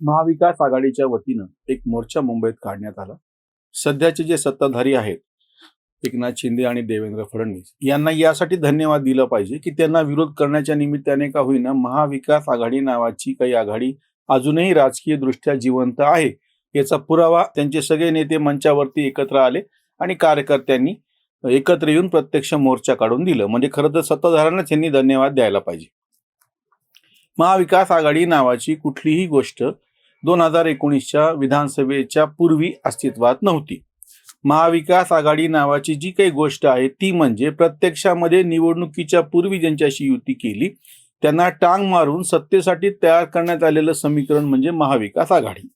महाविकास आघाडीच्या वतीनं एक मोर्चा मुंबईत काढण्यात आला. सध्याचे जे सत्ताधारी आहेत, एकनाथ शिंदे आणि देवेंद्र फडणवीस यांना यासाठी धन्यवाद दिला पाहिजे की त्यांना विरोध करण्याच्या निमित्ताने का होईना महाविकास आघाडी नावाची काही आघाडी अजूनही राजकीय दृष्ट्या जिवंत आहे. याचा पुरावा त्यांचे सगळे नेते मंचावरती एकत्र आले आणि कार्यकर्त्यांनी एकत्र येऊन प्रत्यक्ष मोर्चा काढून दिलं. म्हणजे खरं तर सत्ताधाऱ्यांनाच यांनी धन्यवाद द्यायला पाहिजे. महाविकास आघाडी नावाची कुठलीही गोष्ट 2019च्या विधानसभेच्या पूर्वी अस्तित्वात नव्हती. महाविकास आघाडी नावाची जी काही गोष्ट आहे ती म्हणजे प्रत्यक्षामध्ये निवडणुकीच्या पूर्वी ज्यांच्याशी युती केली त्यांना टांग मारून सत्तेसाठी तयार करण्यात आलेलं समीकरण म्हणजे महाविकास आघाडी.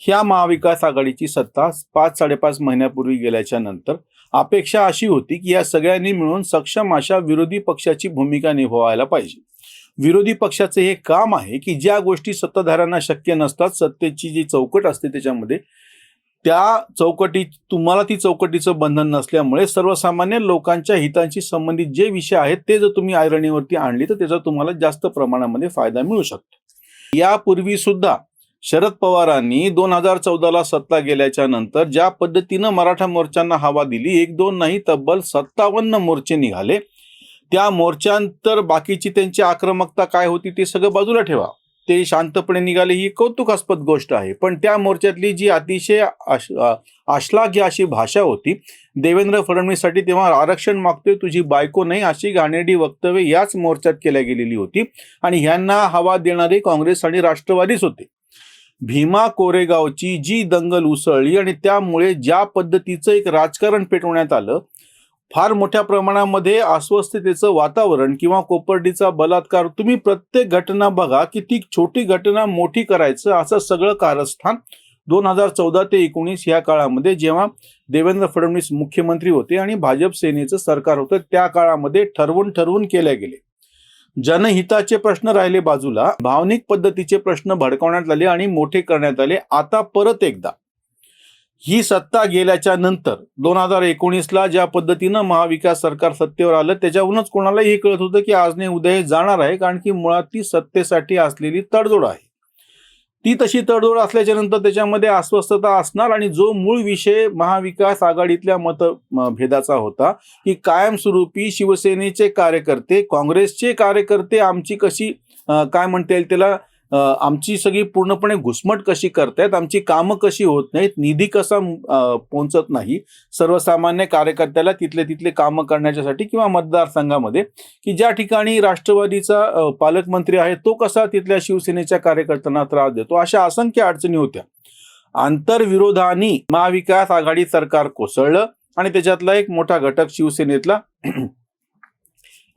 ह्या महाविकास आघाडीची सत्ता 5-5.5 महिन्यापूर्वी गेल्याच्या नंतर अपेक्षा अशी होती की या सगळ्यांनी मिळून सक्षम अशा विरोधी पक्षाची भूमिका निभावायला पाहिजे. विरोधी पक्षाचे हे काम आहे की ज्या गोष्टी सत्ताधाऱ्यांना शक्य नसतात, सत्तेची जी चौकट असते त्याच्यामध्ये तुम्हाला ती चौकटीचं बंधन नसल्यामुळे सर्वसामान्य लोकांच्या हितांशी संबंधित जे विषय आहेत ते जर तुम्ही ऐरणीवरती आणली तर त्याचा तुम्हाला जास्त प्रमाणामध्ये फायदा मिळू शकतो. यापूर्वी सुद्धा शरद पवारांनी 2014ला सत्ता गेल्याच्या नंतर ज्या पद्धतीनं मराठा मोर्चांना हवा दिली, 1-2 नाही तब्बल 57 मोर्चे निघाले. त्या मोर्चांतर बाकीची त्यांची आक्रमकता काय होती ते सगळं बाजूला ठेवा, ते शांतपणे निघाले ही कौतुकास्पद गोष्ट आहे. पण त्या मोर्चातली जी अतिशय आश्लाघ्य अशी भाषा होती, देवेंद्र फडणवीससाठी तेव्हा आरक्षण मागतोय तुझी बायको नाही अशी घाणेरडी वक्तव्य याच मोर्चात केल्या गेलेली होती. आणि ह्यांना हवा देणारे काँग्रेस आणि राष्ट्रवादीच होते. भीमा कोरेगावची जी दंगल उसळली आणि त्यामुळे ज्या पद्धतीचं एक राजकारण पेटवण्यात आलं, फार मोठ्या प्रमाणामध्ये अस्वस्थतेचं वातावरण किंवा कोपर्डीचा बलात्कार, तुम्ही प्रत्येक घटना बघा की ती छोटी घटना मोठी करायचं असं सगळं कारस्थान 2014 ते 19 या काळामध्ये जेव्हा देवेंद्र फडणवीस मुख्यमंत्री होते आणि भाजप सेनेचं सरकार होतं त्या काळामध्ये ठरवून केले गेले. जनहिताचे प्रश्न राहिले बाजूला, भावनिक पद्धतीचे प्रश्न भडकवण्यात आले आणि मोठे करण्यात आले. आता परत एकदा ही सत्ता गेल्याच्या नंतर 2019ला ज्या पद्धतीनं महाविकास सरकार सत्तेवर आलं त्याच्यावरूनच कोणालाही हे कळत होतं की आज नाही उद्या हे जाणार आहे, कारण की मुळात ती सत्तेसाठी असलेली तडजोड आहे. ती तशी तडजोड असल्याच्या नंतर त्याच्यामध्ये अस्वस्थता असणार आणि जो मूळ विषय महाविकास आघाडीतल्या मतभेदाचा होता की कायमस्वरूपी शिवसेनेचे कार्यकर्ते, काँग्रेसचे कार्यकर्ते आमची कशी काय म्हणता येईल त्याला आमची सगळी पूर्णपणे घुसमट कशी करतायत, आमची कामं कशी होत नाहीत, निधी कसा पोहोचत नाही सर्वसामान्य कार्यकर्त्याला तिथले कामं करण्याच्यासाठी किंवा मतदारसंघामध्ये की ज्या ठिकाणी राष्ट्रवादीचा पालकमंत्री आहे तो कसा तिथल्या शिवसेनेच्या कार्यकर्त्यांना त्रास देतो, अशा असंख्य अडचणी होत्या. आंतरविरोधानी महाविकास आघाडी सरकार कोसळलं आणि त्याच्यातला एक मोठा घटक शिवसेनेतला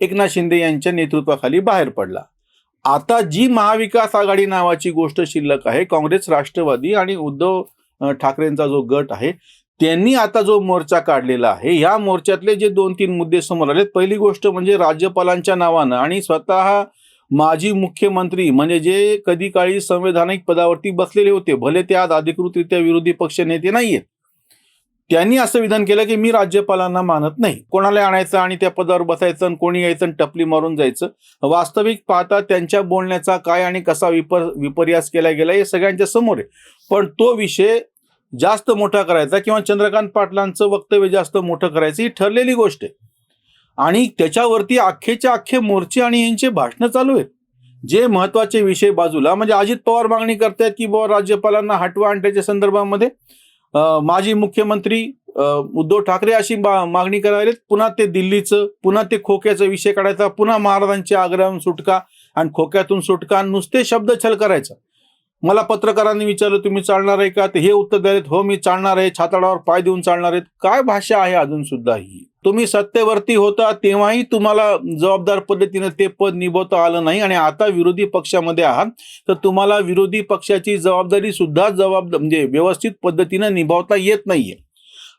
एकनाथ शिंदे यांच्या नेतृत्वाखाली बाहेर पडला. आता जी महाविकास आघाडी नावाची गोष्ट शिल्लक आहे, काँग्रेस, राष्ट्रवादी आणि उद्धव ठाकरेंचा जो गट आहे त्यांनी आता जो मोर्चा काढलेला आहे, या मोर्चातले जे 2-3 मुद्दे समोर आलेत. पहिली गोष्ट म्हणजे राज्यपालांच्या नावानं आणि स्वतः माजी मुख्यमंत्री म्हणजे जे कधी काळी संवैधानिक पदावरती बसलेले होते, भले ते आज अधिकृतरित्या विरोधी पक्ष नेते नाहीयेत, त्यांनी असं विधान केलं की मी राज्यपालांना मानत नाही. कोणाला आणायचं आणि त्या पदावर बसायचं आणि कोणी यायचं आणि टपली मारून जायचं. वास्तविक पाहता त्यांच्या बोलण्याचा काय आणि कसा विपर्यास केला गेला हे सगळ्यांच्या समोर आहे. पण तो विषय जास्त मोठा करायचा किंवा चंद्रकांत पाटलांचं वक्तव्य जास्त मोठं करायचं ही ठरलेली गोष्ट आहे. आणि त्याच्यावरती अख्खेच्या अख्खे मोर्चे आणि यांचे भाषणं चालू आहेत. जे महत्वाचे विषय बाजूला, म्हणजे अजित पवार मागणी करतायत की बाबा राज्यपालांना हटवा आणि त्याच्या संदर्भामध्ये माजी मुख्यमंत्री उद्धव ठाकरे अशी मागणी करायला, पुन्हा ते दिल्लीचं, पुन्हा ते खोक्याचा विषय काढायचा, पुन्हा महाराजांच्या आग्र्याहून सुटका आणि खोक्यातून सुटका, नुसते शब्दछल करायचा. मला पत्रकारांनी विचारलं तुम्ही चालणार आहे का, ते हे उत्तर द्यायला हो मी चालणार आहे, छाताडावर पाय देऊन चालणार आहेत. काय भाषा आहे अजून सुद्धा ही. तुम्ही सत्तेवरती होता तेव्हाही तुम्हाला जबाबदार पद्धतीने ते पद निभवता आलं नाही आणि आता विरोधी पक्षामध्ये आहात तर तुम्हाला विरोधी पक्षाची जबाबदारी सुद्धा म्हणजे व्यवस्थित पद्धतीने निभावता येत नाहीये.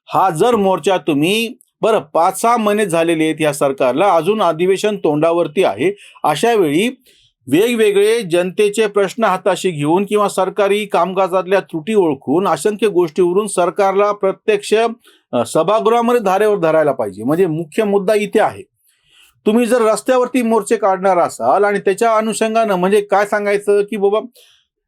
हा जर मोर्चा तुम्ही 5-6 महिने झालेले आहेत या सरकारला, अजून अधिवेशन तोंडावरती आहे, अशा वेळी वेगवेगळे जनतेचे प्रश्न हाताशी घेऊन किंवा सरकारी कामकाजातल्या त्रुटी ओळखून असंख्य गोष्टीवरून सरकारला प्रत्यक्ष सभागृहामध्ये धारेवर धरायला पाहिजे. म्हणजे मुख्य मुद्दा इथे आहे. तुम्ही जर रस्त्यावरती मोर्चे काढणार असाल आणि त्याच्या अनुषंगानं म्हणजे काय सांगायचं की बाबा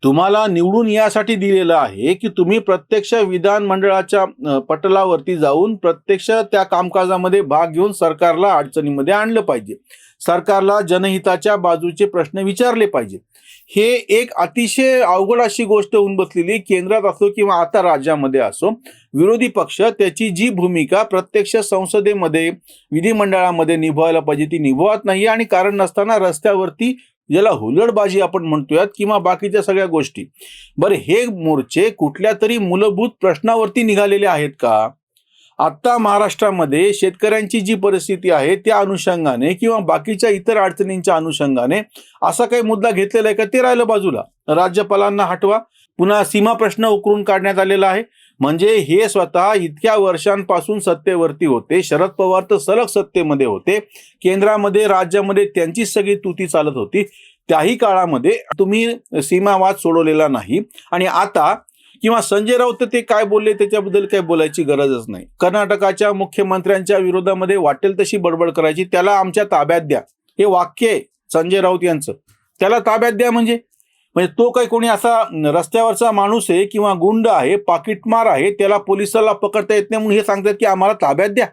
तुम्हाला निवडून यासाठी दिलेलं आहे की तुम्ही प्रत्यक्ष विधानमंडळाच्या पटलावरती जाऊन प्रत्यक्ष त्या कामकाजामध्ये भाग घेऊन सरकारला अडचणीमध्ये आणलं पाहिजे, सरकारला जनहिताच्या बाजूचे प्रश्न विचारले पाहिजे. हे एक अतिशय अवघड अशी गोष्ट होऊन बसलेली, केंद्रात असो किंवा आता राज्यामध्ये असो, विरोधी पक्ष त्याची जी भूमिका प्रत्यक्ष संसदेमध्ये विधिमंडळामध्ये निभवायला पाहिजे ती निभवत नाही. आणि कारण नसताना रस्त्यावरती, ज्याला हुल्लडबाजी आपण म्हणतोय किंवा बाकीच्या सगळ्या गोष्टी. बरं, हे मोर्चे कुठल्या तरी मूलभूत प्रश्नावरती निघालेले आहेत का? आता महाराष्ट्रामध्ये शेतकऱ्यांची जी परिस्थिती आहे त्या अनुषंगाने किंवा बाकीच्या इतर अडचणींच्या अनुषंगाने असा काही मुद्दा घेतलेला आहे का? ते राहिलं बाजूला. राज्यपालांना हटवा, पुन्हा सीमा प्रश्न उकरून काढण्यात आलेला आहे. म्हणजे हे स्वतः इतक्या वर्षांपासून सत्तेवरती होते, शरद पवार तर सलग सत्तेमध्ये होते, केंद्रामध्ये राज्यामध्ये त्यांची सगळी तुती चालत होती. त्याही काळामध्ये तुम्ही सीमावाद सोडवलेला नाही. आणि आता किंवा संजय राऊत ते काय बोलले त्याच्याबद्दल काही बोलायची गरजच नाही. कर्नाटकाच्या मुख्यमंत्र्यांच्या विरोधामध्ये वाटेल तशी बडबड करायची, त्याला आमच्या ताब्यात द्या, हे वाक्य आहे संजय राऊत यांचं. त्याला ताब्यात द्या म्हणजे तो काही कोणी असा रस्त्यावरचा माणूस आहे किंवा गुंड आहे, पाकिटमार आहे, त्याला पोलिसाला पकडता येत नाही म्हणून हे सांगतात की आम्हाला ताब्यात द्या?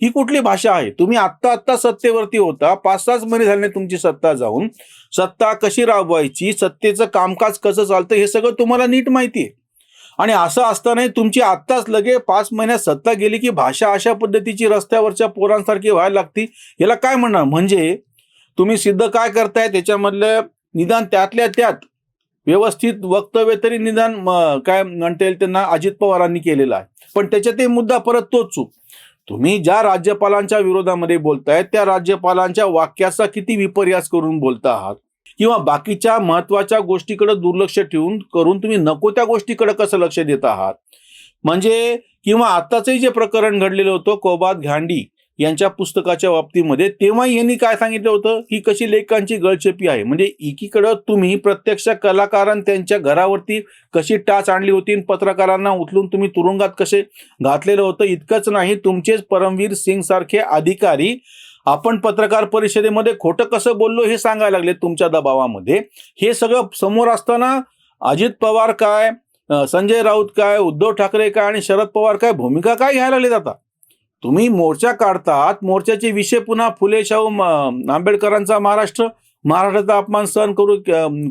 ही कुठली भाषा आहे? तुम्ही आत्ता सत्तेवरती होता, 5-6 महिने झाले तुमची सत्ता जाऊन. सत्ता कशी राबवायची, सत्तेचं कामकाज कसं चालतं हे सगळं तुम्हाला नीट माहिती आहे. आणि असं असतानाही तुमची आत्ताच लगे 5 महिन्यात सत्ता गेली की भाषा अशा पद्धतीची रस्त्यावरच्या पोरांसारखी व्हायला लागती. याला काय म्हणणार? म्हणजे तुम्ही सिद्ध काय करताय त्याच्यामधलं निदान त्यातल्या त्यात व्यवस्थित वक्तव्य तरी निदान काय म्हणता येईल त्यांना अजित पवारांनी केलेलं आहे. पण त्याच्यातही मुद्दा परत तोच चूक. तुम्ही ज्या राज्यपालांच्या विरोधामध्ये बोलताय त्या राज्यपालांच्या वाक्याचा किती विपर्यास करून बोलता आहात किंवा बाकीच्या महत्वाच्या गोष्टीकडे दुर्लक्ष करून तुम्ही नको त्या गोष्टीकडे कसं लक्ष देत आहात. म्हणजे किंवा आताचंही जे प्रकरण घडलेलं होतं कोबाद घांडी यांच्या पुस्तकाच्या बाबतीमध्ये, तेव्हा यांनी काय सांगितलं होतं, ही कशी लेखांची गळचेपी आहे. म्हणजे एकीकडं तुम्ही प्रत्यक्ष कलाकारांना त्यांच्या घरावरती कशी टाच आणली होती, पत्रकारांना उचलून तुम्ही तुरुंगात कसे घातलेलं होतं. इतकंच नाही, तुमचेच परमवीर सिंग सारखे अधिकारी आपण पत्रकार परिषदेमध्ये खोटं कसं बोललो हे सांगायला लागले तुमच्या दबावामध्ये. हे सगळं समोर असताना अजित पवार काय, संजय राऊत काय, उद्धव ठाकरे काय आणि शरद पवार काय भूमिका काय घ्यायला लागले जातात. तुम्ही मोर्चा काढतात, मोर्चाचे विषय पुन्हा फुले शाहू आंबेडकरांचा महाराष्ट्राचा अपमान सहन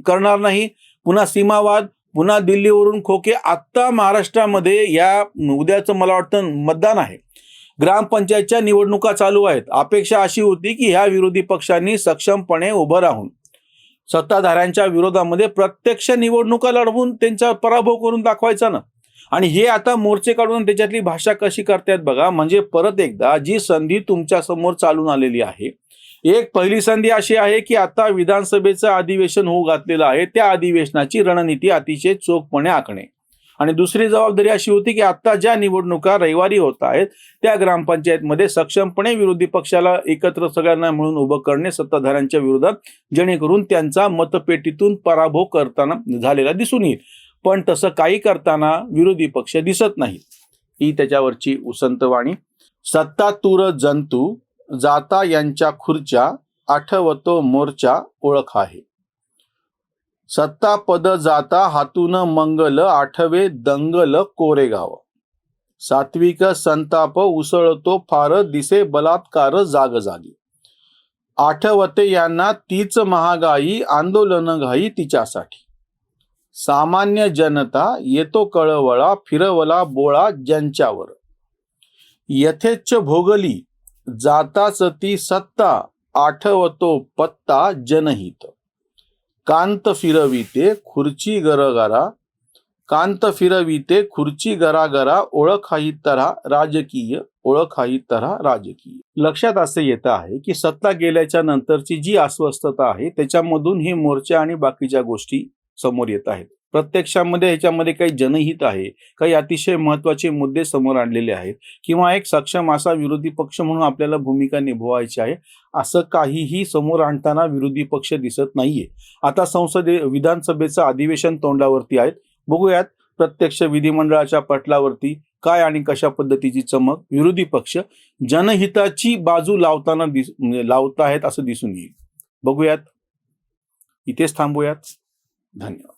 करणार नाही, पुन्हा सीमावाद, पुन्हा दिल्लीवरून खोके. आत्ता महाराष्ट्रामध्ये या उद्याचं मला वाटतं मतदान आहे, ग्रामपंचायतच्या निवडणुका चालू आहेत. अपेक्षा अशी होती की ह्या विरोधी पक्षांनी सक्षमपणे उभं राहून सत्ताधाऱ्यांच्या विरोधामध्ये प्रत्यक्ष निवडणुका लढवून त्यांचा पराभव करून दाखवायचा ना. आणि हे आता मोर्चे काढून त्याच्यातली भाषा कशी करतायत बघा. म्हणजे परत एकदा जी संधी तुमच्या समोर चालून आलेली आहे, एक पहिली संधी अशी आहे की आता विधानसभेचं अधिवेशन होऊ घातलेलं आहे, त्या अधिवेशनाची रणनीती अतिशय चोखपणे आखणे. आणि दुसरी जबाबदारी अशी होती की आता ज्या निवडणुका रविवारी होत आहेत त्या ग्रामपंचायतमध्ये सक्षमपणे विरोधी पक्षाला एकत्र सगळ्यांना मिळून उभं करणे सत्ताधाऱ्यांच्या विरोधात, जेणेकरून त्यांचा मतपेटीतून पराभव करताना झालेला दिसून येईल. पण तसं काही करताना विरोधी पक्ष दिसत नाही. ही त्याच्यावरची उसंतवाणी. सत्तातूर जंतू जाता यांच्या खुर्च्या, आठवतो मोर्चा ओळख आहे. सत्ता पद जाता हातून मंगल, आठवे दंगल कोरेगाव. सात्विक संताप उसळतो फार, दिसे बलात्कार जागजागी. आठवते यांना तीच महागाई, आंदोलन घाई तिच्यासाठी. सामान्य जनता येतो कळवळा, फिरवला बोळा ज्यांच्यावर. यथेच्छ भोगली जाताच ती सत्ता, आठवतो पत्ता जनहित. कांत फिरविते खुर्ची गरगरा, कांत फिरविते खुर्ची गरागरा, ओळखाही तऱ्हा राजकीय, ओळखाही तऱ्हा राजकीय. लक्षात असे येत आहे की सत्ता गेल्याच्या नंतरची जी अस्वस्थता आहे त्याच्यामधून हे मोर्चे आणि बाकीच्या गोष्टी समोर येत आहेत. प्रत्यक्षामध्ये ह्याच्यामध्ये काही जनहित आहे, काही अतिशय महत्वाचे मुद्दे समोर आणलेले आहेत किंवा एक सक्षम असा विरोधी पक्ष म्हणून आपल्याला भूमिका निभवायची आहे, असं काहीही समोर आणताना विरोधी पक्ष दिसत नाहीये. आता विधानसभेचं अधिवेशन तोंडावरती आहेत. बघूयात प्रत्यक्ष विधिमंडळाच्या पटलावरती काय आणि कशा पद्धतीची चमक विरोधी पक्ष जनहिताची बाजू लावतायत असं दिसून येईल. बघूयात. इथेच थांबूयात. धन्यवाद.